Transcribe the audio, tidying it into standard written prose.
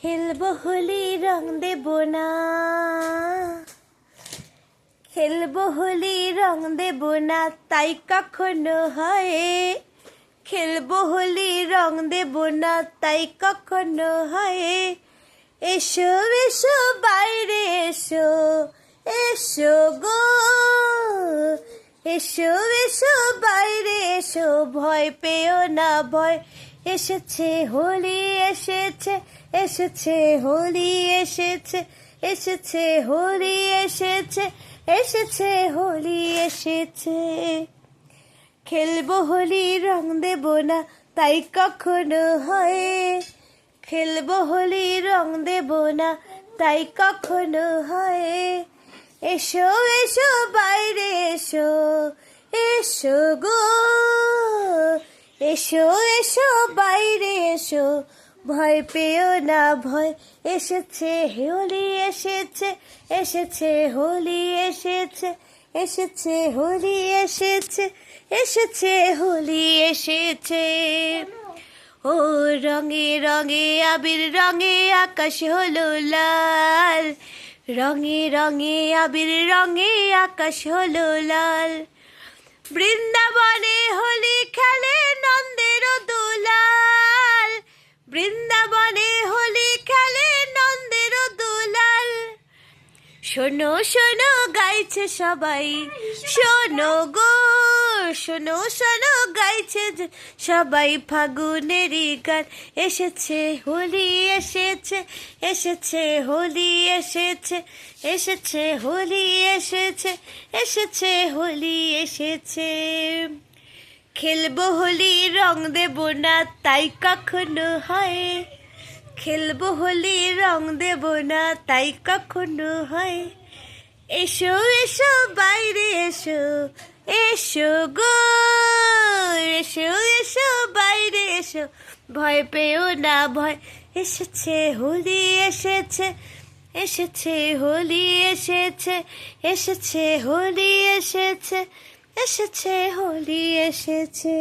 খেলবো হোলি রং দেব না, খেলবো হোলি রং দেব না তাই কখনো হয়। খেলবো হোলি রং দেব না তাই কখনো হয়। এসো এসো বাইরে এসো, এসো গো এসো এসো বাইরে এসো, ভয় পেও না ভয়। এসেছে হোলি এসেছে, এসেছে হোলি এসেছে, এসেছে হোলি এসেছে, এসেছে হোলি এসেছে। খেলবো হোলি রং দেব না তাই কখনো হয়। খেলবো হোলি রং দেব না তাই কখনো হয়। এসো এসো বাইরে এসো, এসো গো এসো এসো বাইরে এসো, ভয় পেও না ভয়। এসেছে হোলি এসেছে, এসেছে হোলি এসেছে, এসেছে হোলি এসেছে, এসেছে হোলি এসেছে। ও রঙে রঙে আবির রঙে আকাশ হলো লাল, রঙে রঙে আবির রঙে আকাশ হলো লাল। বৃন্দাবনে হোলি খেলে নন্দের দুলাল, বৃন্দাবনে হোলি খেলে নন্দের দুলাল। শোনো শোনো গাইছে সবাই, শোনো গো শোনো শোনো গাইছে সবাই ফাগুনেরই গান। এসেছে হোলি এসেছে, এসেছে হোলি এসেছে, এসেছে হোলি এসেছে, এসেছে হোলি এসেছে। খেলবো হোলি রং দেব না তাই কখনো হয়। খেলবো হোলি রং দেব না তাই কখনো হয়। এসো এসো বাইরে এসো, এসো গো এসো এসো বাইরে এসো, ভয় পেও না ভয়। এসেছে হোলি এসেছে, এসেছে হোলি এসেছে, এসেছে হোলি এসেছে, এসেছে হোলি এসেছে।